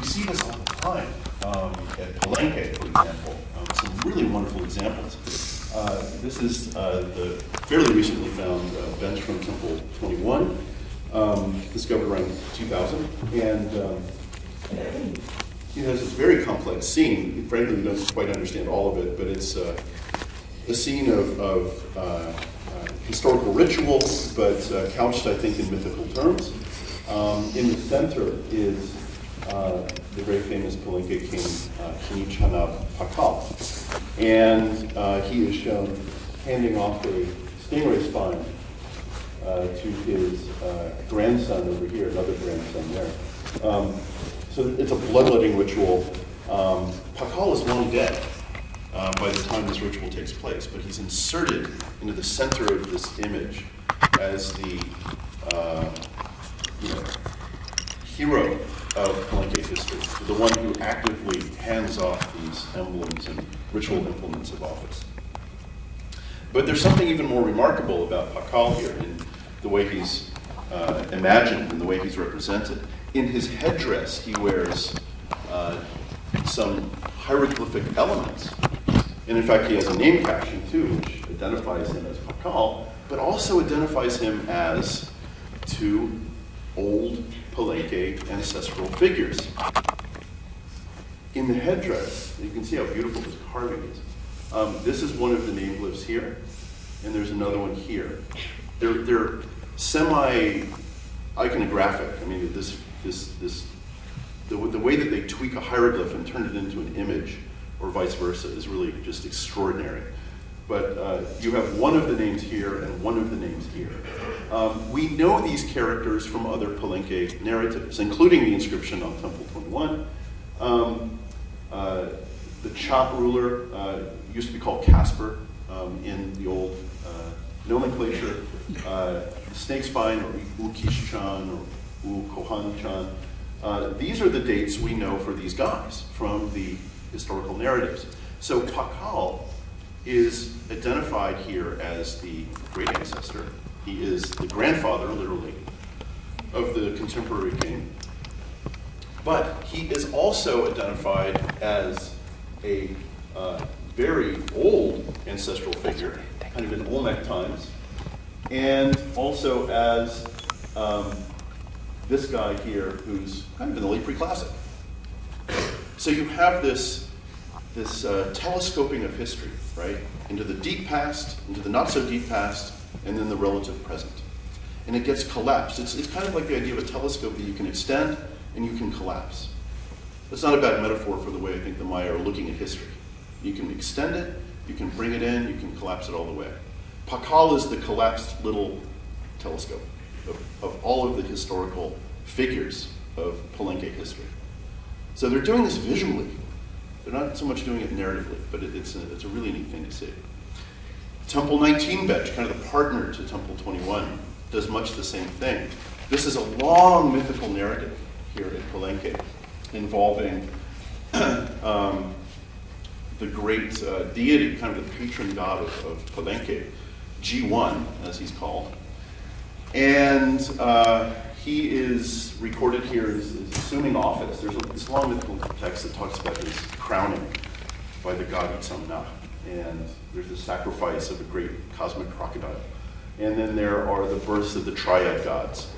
see this all the time at Palenque, for example. Some really wonderful examples. This is the fairly recently found bench from Temple 21, discovered around 2000. And it has this very complex scene. Frankly, we don't quite understand all of it, but it's a scene of historical ritual, but couched, I think, in mythical terms. In the center is the very famous Palenque king, Kinichana Pakal. And he is shown handing off a stingray spine to his grandson over here, another grandson there. So it's a bloodletting ritual. Pakal is long dead by the time this ritual takes place, but he's inserted into the center of this image as the hero of Palenque history, the one who actively hands off these emblems and ritual implements of office. But there's something even more remarkable about Pakal here in the way he's imagined and the way he's represented. In his headdress, he wears some hieroglyphic elements. And in fact, he has a name caption too, which identifies him as Pakal, but also identifies him as two old Palenque ancestral figures. In the headdress, you can see how beautiful this carving is. This is one of the name glyphs here, and there's another one here. They're semi-iconographic. I mean, the way that they tweak a hieroglyph and turn it into an image, or vice versa, is really just extraordinary. But you have one of the names here and one of the names here. We know these characters from other Palenque narratives, including the inscription on Temple 21. The Chop ruler used to be called Casper in the old nomenclature. The snake spine, or Ukish-chan, or Ukohan-chan. These are the dates we know for these guys from the historical narratives. So Pakal is identified here as the great ancestor. He is the grandfather, literally, of the contemporary king. But he is also identified as a very old ancestral figure, kind of in Olmec times, and also as this guy here, who's kind of in the late pre-classic. So you have this telescoping of history, right? Into the deep past, into the not so deep past, and then the relative present. And it gets collapsed. It's kind of like the idea of a telescope that you can extend and you can collapse. That's not a bad metaphor for the way I think the Maya are looking at history. You can extend it, you can bring it in, you can collapse it all the way. Pakal is the collapsed little telescope of all of the historical figures of Palenque history. So they're doing this visually. They're not so much doing it narratively, but it's a really neat thing to see. Temple 19 bench, kind of the partner to Temple 21, does much the same thing. This is a long mythical narrative here in Palenque involving the great deity, kind of the patron god of Palenque, G1, as he's called. And he is recorded here as assuming office. There's this long mythical text that talks about his crowning by the god Itzamna. And there's the sacrifice of a great cosmic crocodile. And then there are the births of the triad gods.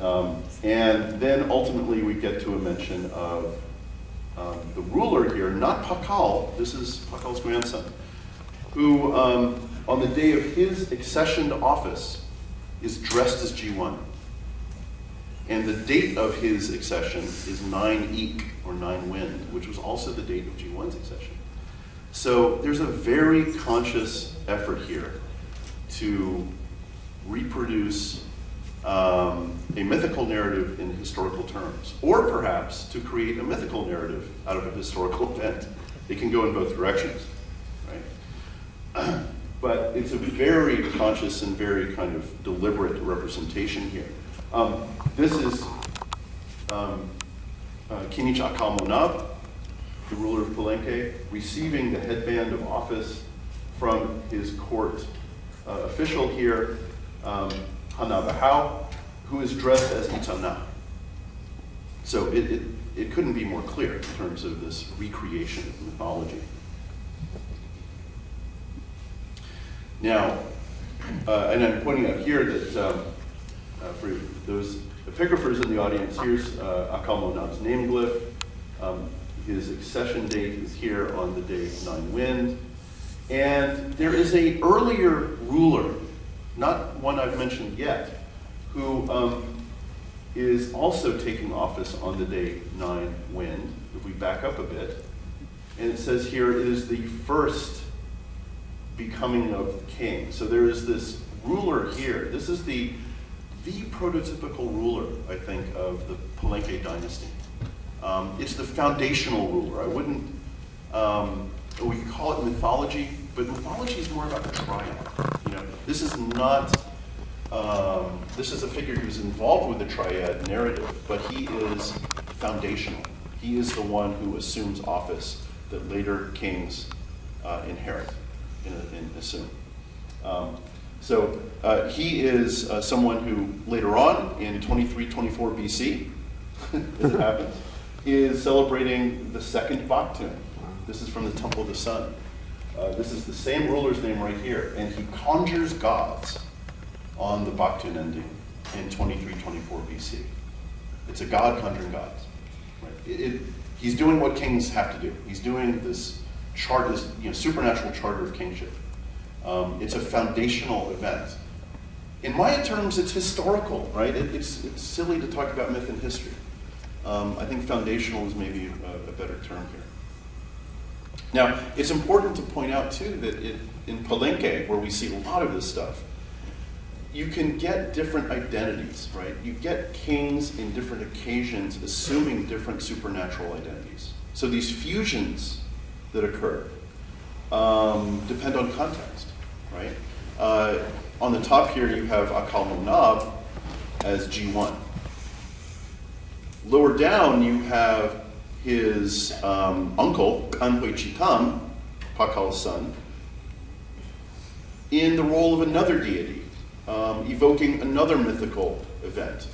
And then ultimately we get to a mention of the ruler here, not Pakal, this is Pakal's grandson, who on the day of his accession to office is dressed as G1. And the date of his accession is 9 Eek, or 9 Wind, which was also the date of G1's accession. So there's a very conscious effort here to reproduce a mythical narrative in historical terms, or perhaps to create a mythical narrative out of a historical event. It can go in both directions, right? But it's a very conscious and very kind of deliberate representation here. This is Kinich Akal Monab, the ruler of Palenque, receiving the headband of office from his court official here, Hanabahau, who is dressed as Itzamna. So it couldn't be more clear in terms of this recreation of mythology. Now, and I'm pointing out here that for those epigraphers in the audience, here's Akalmonab's name glyph. His accession date is here on the day 9 Wind. And there is an earlier ruler, not one I've mentioned yet, who is also taking office on the day 9 Wind. If we back up a bit, and it says here it is the first becoming of king. So there is this ruler here. This is the prototypical ruler, I think, of the Palenque dynasty. It's the foundational ruler. I wouldn't, we could call it mythology, but mythology is more about the triad. You know, this is not, this is a figure who's involved with the triad narrative, but he is foundational. He is the one who assumes office that later kings inherit and assume. So he is someone who later on in 2324 BC, as it happens, is celebrating the second Baktun. This is from the Temple of the Sun. This is the same ruler's name right here, and he conjures gods on the Baktun ending in 2324 BC. It's a god conjuring gods. Right? He's doing what kings have to do. He's doing this chart, this supernatural charter of kingship. It's a foundational event. In Maya terms, it's historical, right? It's silly to talk about myth and history. I think foundational is maybe a better term here. Now, it's important to point out, too, that in Palenque, where we see a lot of this stuff, you can get different identities, right? You get kings in different occasions assuming different supernatural identities. So these fusions that occur depend on context, right? On the top here, you have Akalmonab as G1. Lower down, you have his uncle, Kanhui Chitam, Pakal's son, in the role of another deity, evoking another mythical event,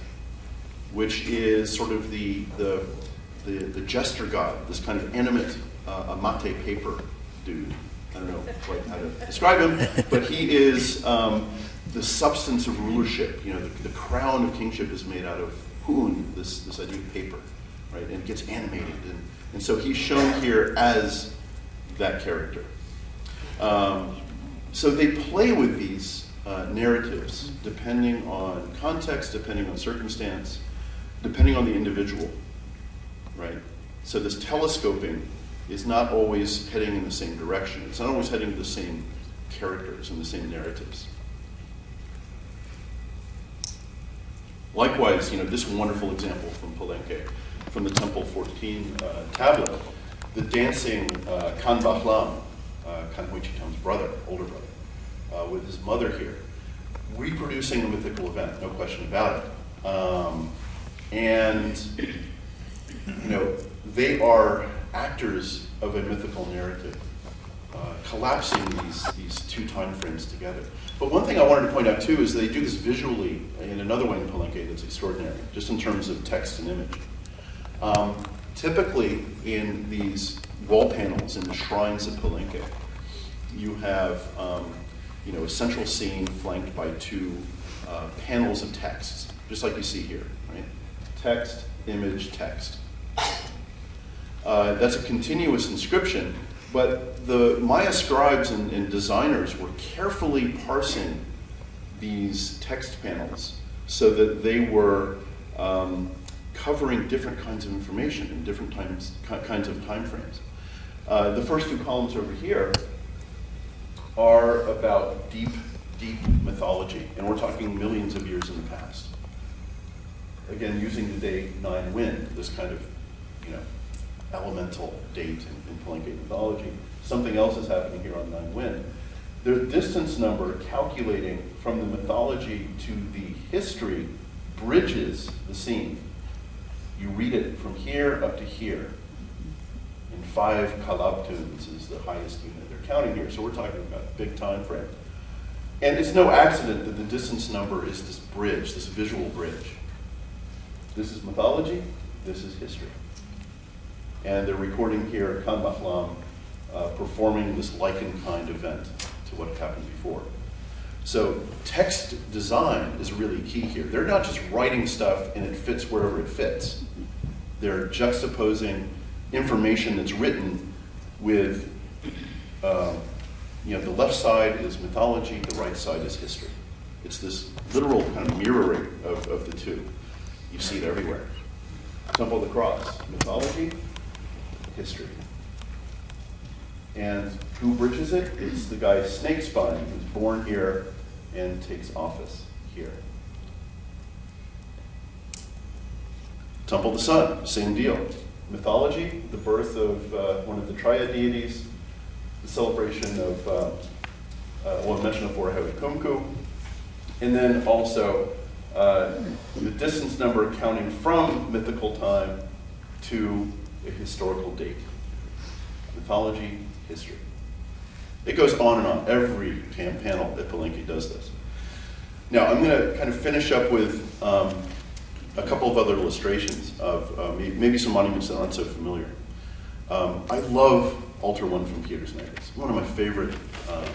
which is sort of the jester god, this kind of animate amate paper dude. I don't know quite how to describe him, but he is the substance of rulership. You know, the crown of kingship is made out of hoon, this idea of paper, right? And it gets animated, and so he's shown here as that character. So they play with these narratives depending on context, depending on circumstance, depending on the individual, right? So this telescoping is not always heading in the same direction. It's not always heading to the same characters and the same narratives. Likewise, this wonderful example from Palenque, from the Temple 14 tablet, the dancing Kan Bahlam, Kanhui Chitam's brother, older brother, with his mother here, reproducing a mythical event, no question about it. And they are actors of a mythical narrative, collapsing these two time frames together. But one thing I wanted to point out too is they do this visually in another way in Palenque that's extraordinary, just in terms of text and image. Typically in these wall panels in the shrines of Palenque, you have a central scene flanked by two panels of texts, just like you see here, right? Text, image, text. That's a continuous inscription, but the Maya scribes and designers were carefully parsing these text panels so that they were covering different kinds of information in different kinds of time frames. The first two columns over here are about deep mythology, and we're talking millions of years in the past. Again, using the day 9 Wind, this kind of, elemental date in Palenque mythology. Something else is happening here on 9 Wind. The distance number calculating from the mythology to the history bridges the scene. You read it from here up to here. In 5 kalabtuns is the highest unit they're counting here, so we're talking about a big time frame. And it's no accident that the distance number is this bridge, this visual bridge. This is mythology, this is history. And they're recording here Khan Mahlam performing this lichen-kind event to what happened before. So text design is really key here. They're not just writing stuff and it fits wherever it fits. They're juxtaposing information that's written with, the left side is mythology, the right side is history. It's this literal kind of mirroring of the two. You see it everywhere. Temple of the Cross, mythology, history. And who bridges it? It's the guy Snakespine, who's born here and takes office here. Temple of the Sun, same deal. Mythology, the birth of one of the triad deities, the celebration of, mention of Kumku, and then also the distance number counting from mythical time to a historical date. Mythology, history. It goes on and on. Every panel at Palenque does this. Now, I'm going to kind of finish up with a couple of other illustrations of maybe some monuments that aren't so familiar. I love Altar 1 from Petersnagers. It's one of my favorite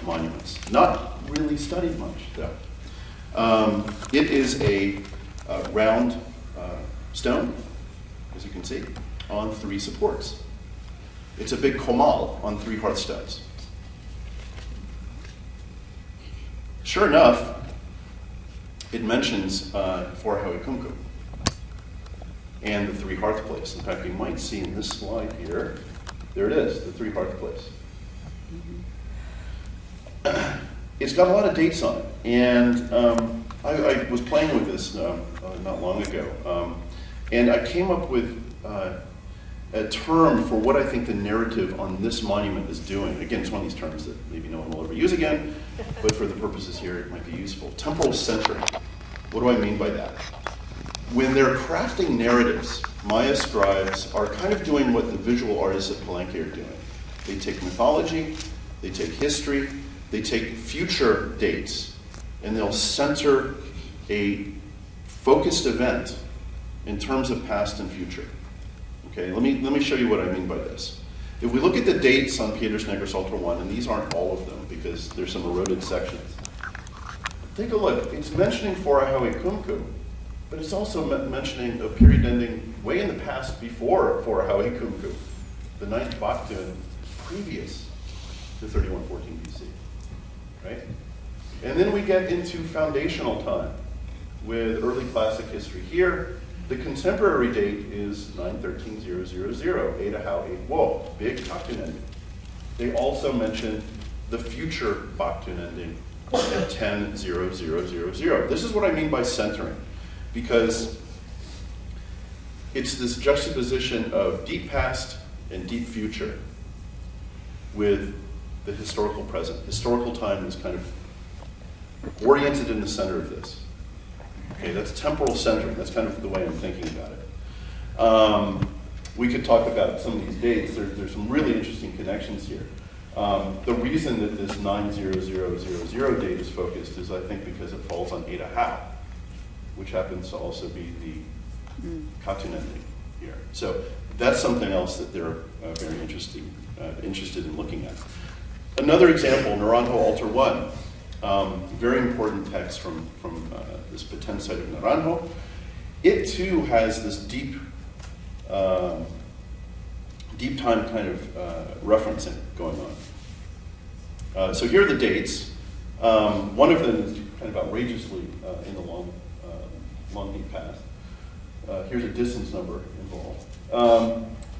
monuments. Not really studied much, though. It is a round stone, as you can see, on 3 supports. It's a big komal on 3 hearthstones. Sure enough, it mentions Kumku and the 3 hearth place. In fact, you might see in this slide here, there it is, the 3 hearth place. It's got a lot of dates on it, and I was playing with this not long ago, and I came up with a term for what I think the narrative on this monument is doing. Again, it's one of these terms that maybe no one will ever use again, but for the purposes here, it might be useful. Temporal centering. What do I mean by that? When they're crafting narratives, Maya scribes are kind of doing what the visual artists at Palenque are doing. They take mythology, they take history, they take future dates, and they'll center a focused event in terms of past and future. Okay, let me show you what I mean by this. If we look at the dates on Petersnagers Altar 1, and these aren't all of them because there's some eroded sections, take a look. It's mentioning Kumku, but it's also mentioning a period ending way in the past before Kumku, the 9th Baktun, previous to 3114 BC, right? And then we get into foundational time with early classic history here. The contemporary date is 913-000, Ada Hao, 8 Wo, big Baktun ending. They also mention the future Baktun ending at 10-0000. This is what I mean by centering, because it's this juxtaposition of deep past and deep future with the historical present. Historical time is kind of oriented in the center of this. Okay, that's temporal centering. That's kind of the way I'm thinking about it. We could talk about some of these dates. There's some really interesting connections here. The reason that this 90000 date is focused is, I think, because it falls on Ada Hao, which happens to also be the Katun ending here. So that's something else that they're very interested in looking at. Another example, Naranjo Altar 1. Very important text from this Peten site of Naranjo. It too has this deep time kind of referencing going on. So here are the dates. One of them is kind of outrageously in the long deep past. Here's a distance number involved.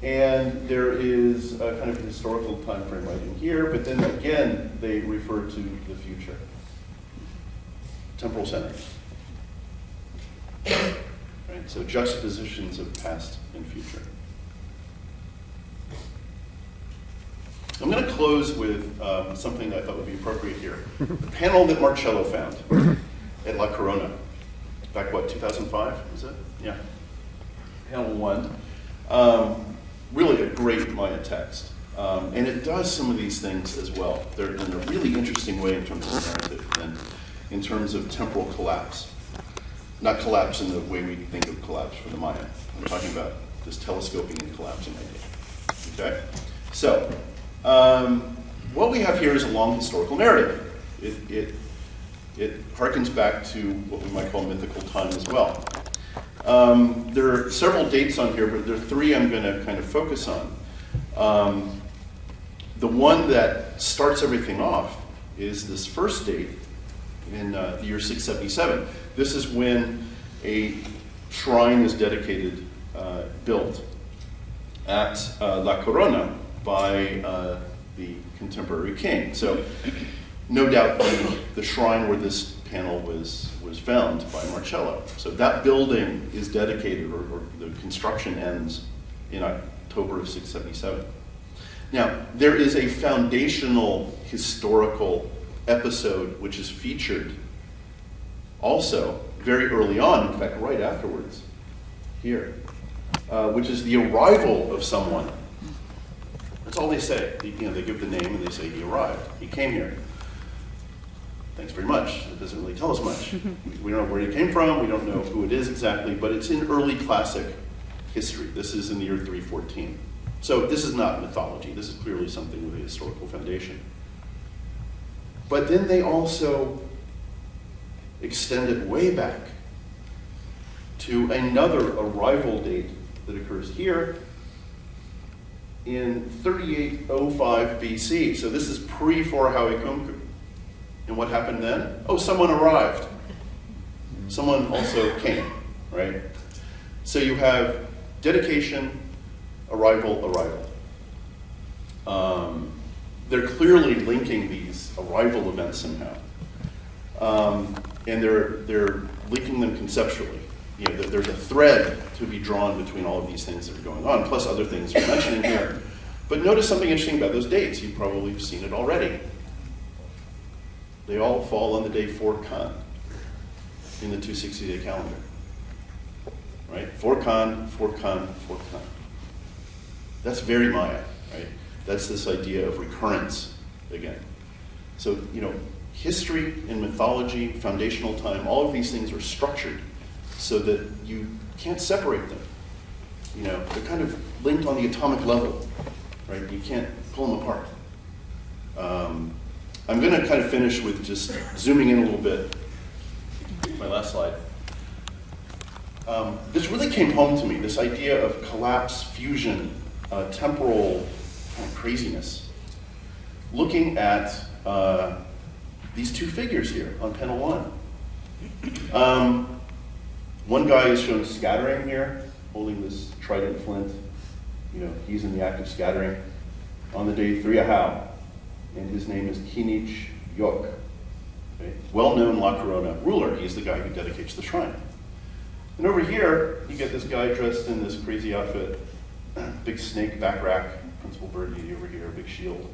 And there is a kind of historical time frame right in here, but then again, they refer to the future. Temporal centering. Right, so juxtapositions of past and future. I'm going to close with something that I thought would be appropriate here. The panel that Marcello found at La Corona, back what, 2005, was it? Yeah. Panel 1. Really a great Maya text. And it does some of these things as well. They're in a really interesting way in terms of narrative and in terms of temporal collapse. Not collapse in the way we think of collapse for the Maya. I'm talking about this telescoping and collapsing idea. Okay? So, what we have here is a long historical narrative. It harkens back to what we might call mythical time as well. There are several dates on here, but there are three I'm going to kind of focus on. The one that starts everything off is this first date in the year 677. This is when a shrine is dedicated, built at La Corona by the contemporary king. So no doubt the shrine where this panel was found by Marcello. So that building is dedicated, or the construction ends in October of 677. Now, there is a foundational historical episode which is featured also very early on, in fact, right afterwards, here, which is the arrival of someone. That's all they say. They give the name and they say he arrived. He came here. Thanks very much. It doesn't really tell us much. We don't know where he came from. We don't know who it is exactly, but it's in early classic history. This is in the year 314. So this is not mythology. This is clearly something with a historical foundation. But then they also extend it way back to another arrival date that occurs here in 3805 BC. So this is pre-Forahawekumku. And what happened then? Oh, someone arrived. Someone also came, right? So you have dedication, arrival. They're clearly linking these arrival events somehow. And they're linking them conceptually. There's a thread to be drawn between all of these things that are going on, plus other things you're mentioning here. But notice something interesting about those dates. You probably have seen it already. They all fall on the day 4 Kan in the 260-day calendar. Right? 4 Kan, 4 Kan, 4 Kan. That's very Maya, right? That's this idea of recurrence again. So, history and mythology, foundational time, all of these things are structured so that you can't separate them. They're kind of linked on the atomic level, right? You can't pull them apart. I'm going to kind of finish with just zooming in a little bit. My last slide. This really came home to me, this idea of collapse, fusion, temporal kind of craziness. Looking at these two figures here on panel 1. One guy is shown scattering here, holding this trident flint. He's in the act of scattering on the day 3 Ahau. And his name is Kinich Yok, okay? Well-known La Corona ruler. He's the guy who dedicates the shrine. And over here, you get this guy dressed in this crazy outfit, big snake back rack, principal bird deity over here, big shield.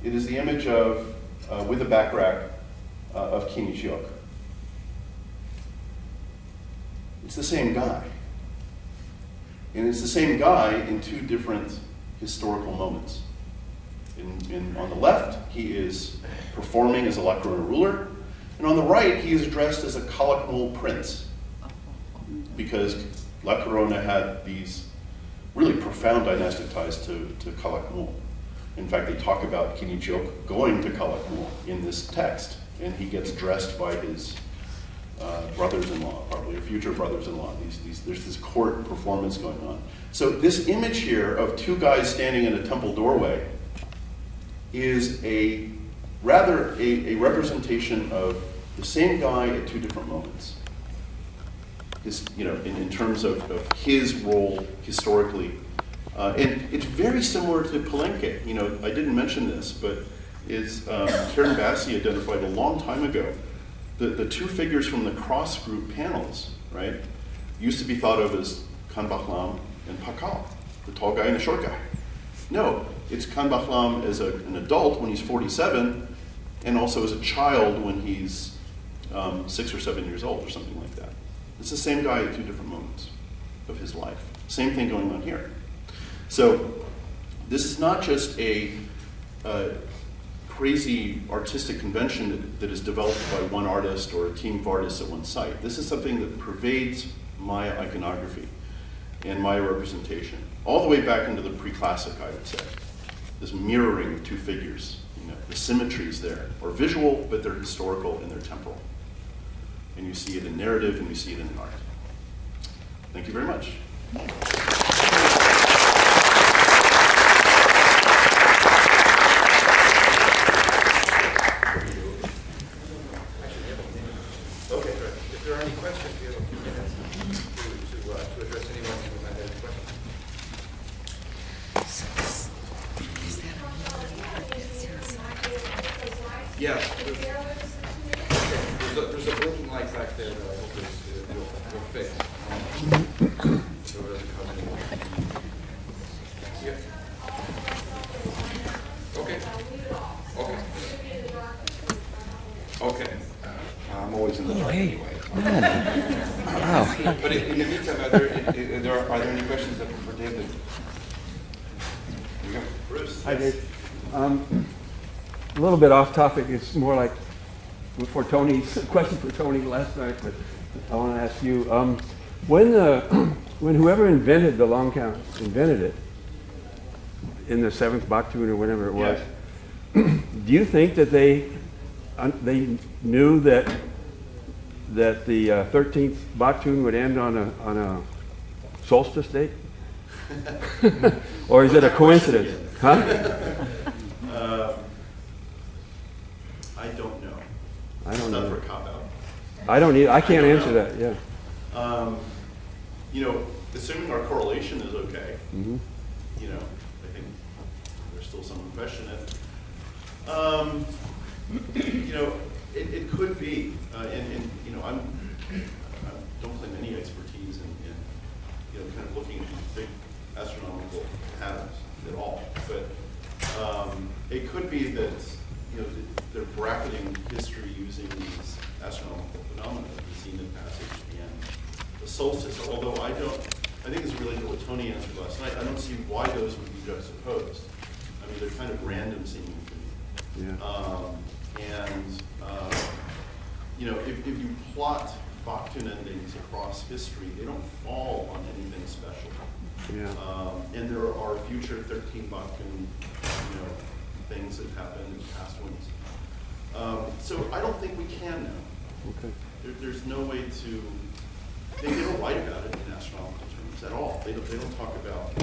It is the image of, with a back rack, of Kinich Yok. It's the same guy. And it's the same guy in two different historical moments. On the left, he is performing as a La Corona ruler, and on the right, he is dressed as a Calakmul prince, because La Corona had these really profound dynastic ties to Calakmul. In fact, they talk about Kinich Yok going to Calakmul in this text, and he gets dressed by his brothers-in-law, probably, or future brothers-in-law. There's this court performance going on. So this image here of two guys standing in a temple doorway is a representation of the same guy at two different moments. In terms of his role historically. And it's very similar to Palenque. I didn't mention this, but Karen Bassi identified a long time ago. The two figures from the cross group panels, right, used to be thought of as Khan Bahlam and Pakal, the tall guy and the short guy. No, it's Khan Bahlam as an adult when he's 47, and also as a child when he's 6 or 7 years old or something like that. It's the same guy at two different moments of his life. Same thing going on here. So this is not just a crazy artistic convention that is developed by one artist or a team of artists at one site. This is something that pervades Maya iconography. and Maya representation, all the way back into the pre-classic, I would say. This mirroring of two figures, you know, the symmetries there are visual, but they're historical and they're temporal. And you see it in narrative and you see it in art. Thank you very much. Okay, great. If there are any questions, we have a few minutes to address anyone who might have any questions. Yes. There's a blinking light back there that I hope will fit. So it doesn't come in. Yeah. Okay. Okay. Okay. I'm always in the dark anyway. Wow. But in the meantime, are there any questions for David? Here you go. Bruce. Hi, Dave. A little bit off topic. It's more like for Tony's question for Tony last night, but I want to ask you: when whoever invented the long count invented it in the 7th Bach tune or whatever it was, do you think that they knew that the 13th Bach tune would end on a solstice date, or is it a coincidence? Huh? I don't know. I don't know. For a cop-out. I can't answer that. Yeah. You know, assuming our correlation is okay, Mm-hmm. you know, I think there's still some who question it. You know, it could be, and you know, I don't claim any expertise in you know, kind of looking at these big astronomical patterns at all, but it could be that, you know, they're bracketing history using these astronomical phenomena, the zenith passage and the solstice. Although I think it's related to what Tony answered last night. I don't see why those would be juxtaposed. I mean, they're kind of random seeming to me. Yeah. You know, if you plot Bach tune endings across history, they don't fall on anything special. Yeah. And there are future 13 Bach tune, you know, things that happen in past ones. So I don't think we can know. Okay. There's no way to. They don't write about it in astronomical terms at all. They don't talk about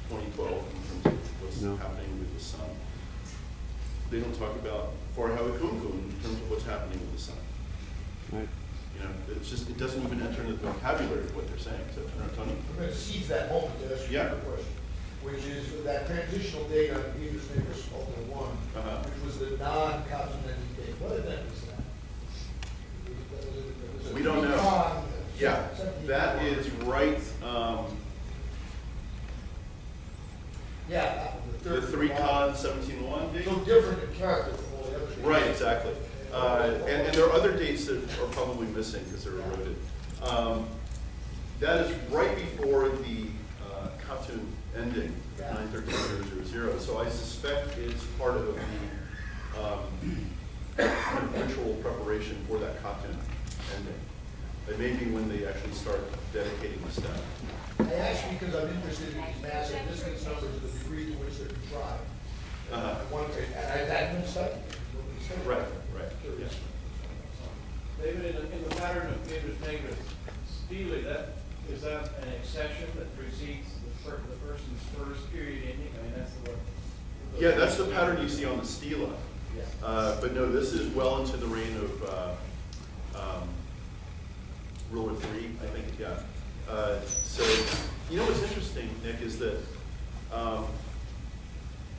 2012 in terms of what's happening with the sun. They don't talk about Forhawikunku in terms of what's happening with the sun. Right. You know, it's just, it doesn't even enter into the vocabulary of what they're saying. So, Tony? I'm going to seize that moment to ask you a question, which is that transitional date on Peter's Neighbor's 1201, which was the non-continental date. What event was that? Was it We don't know. Yeah, that is right. Yeah, The 3Con 1701 date? So different in character from all the other dates. Right, exactly. And there are other dates that are probably missing because they're eroded. That is right before the Katun ending, 913.000. So I suspect it's part of the ritual preparation for that Katun ending. It may be when they actually start dedicating the step. I ask you because I'm interested in these massive distance numbers and the degree to which they're contrived. And that been studied? Right, yes. David, in the pattern of Peter's Negris, Steely, is that an exception that precedes the person's first period ending? I mean, that's the one. Yeah, that's the pattern you see on the stela. But no, this is well into the reign of Ruler 3, I think, yeah. So, you know what's interesting, Nick, is that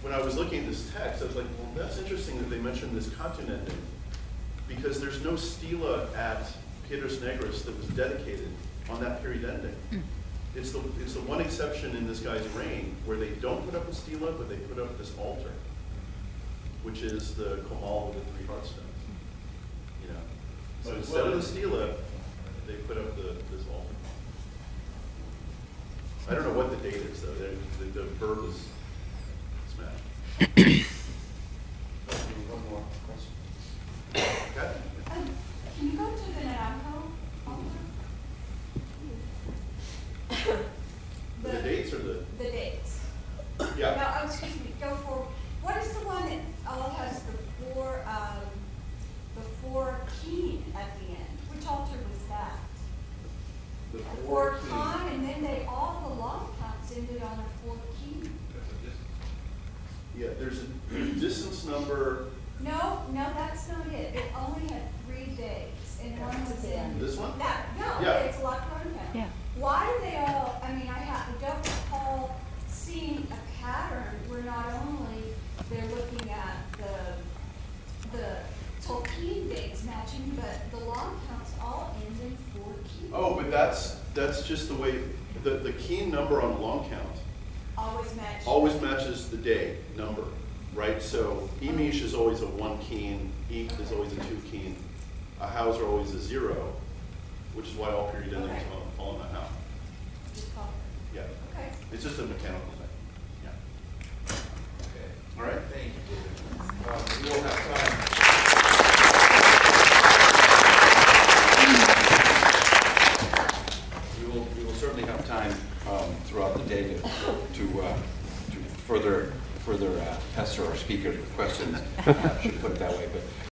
when I was looking at this text, I was like, well, that's interesting that they mentioned this Katun ending, because there's no stela at Piedras Negras that was dedicated on that period ending. It's the one exception in this guy's reign where they don't put up a stela, but they put up this altar, which is the Komal with the 3 heart stones. You know, so instead of the stela, they put up this altar. I don't know what the date is, though. The verb is smashed. One more question. Okay. Can you go to the Naranjo altar? dates or the, The dates. yeah. Now, excuse me, go for, what is the one that all has the four keen at the end? Which altar was that? The The four four keen. con, and then they, all the long counts ended on a four keen. Yeah, there's a distance number, No, that's not it. It only had 3 days, and one was in. this one? That, no, Yeah. it's a lot of run down. Yeah. Why do they all, I mean, I don't recall seeing a pattern where not only they're looking at the Tolkien dates matching, but the long counts all end in 4 keys. Oh, but that's just the way, the keen number on the long count Always match. always matches the day number, right? So Emish is always a 1 keen, Eat is always a 2 keen, a House are always a 0, which is why all period endings Okay. fall in that house. Just call Yeah, it. Okay. it's just a mechanical thing. Yeah. Okay. All right. Thank you, David. We will have time. We will certainly have time throughout the day to further pester our speakers with questions. Should put it that way.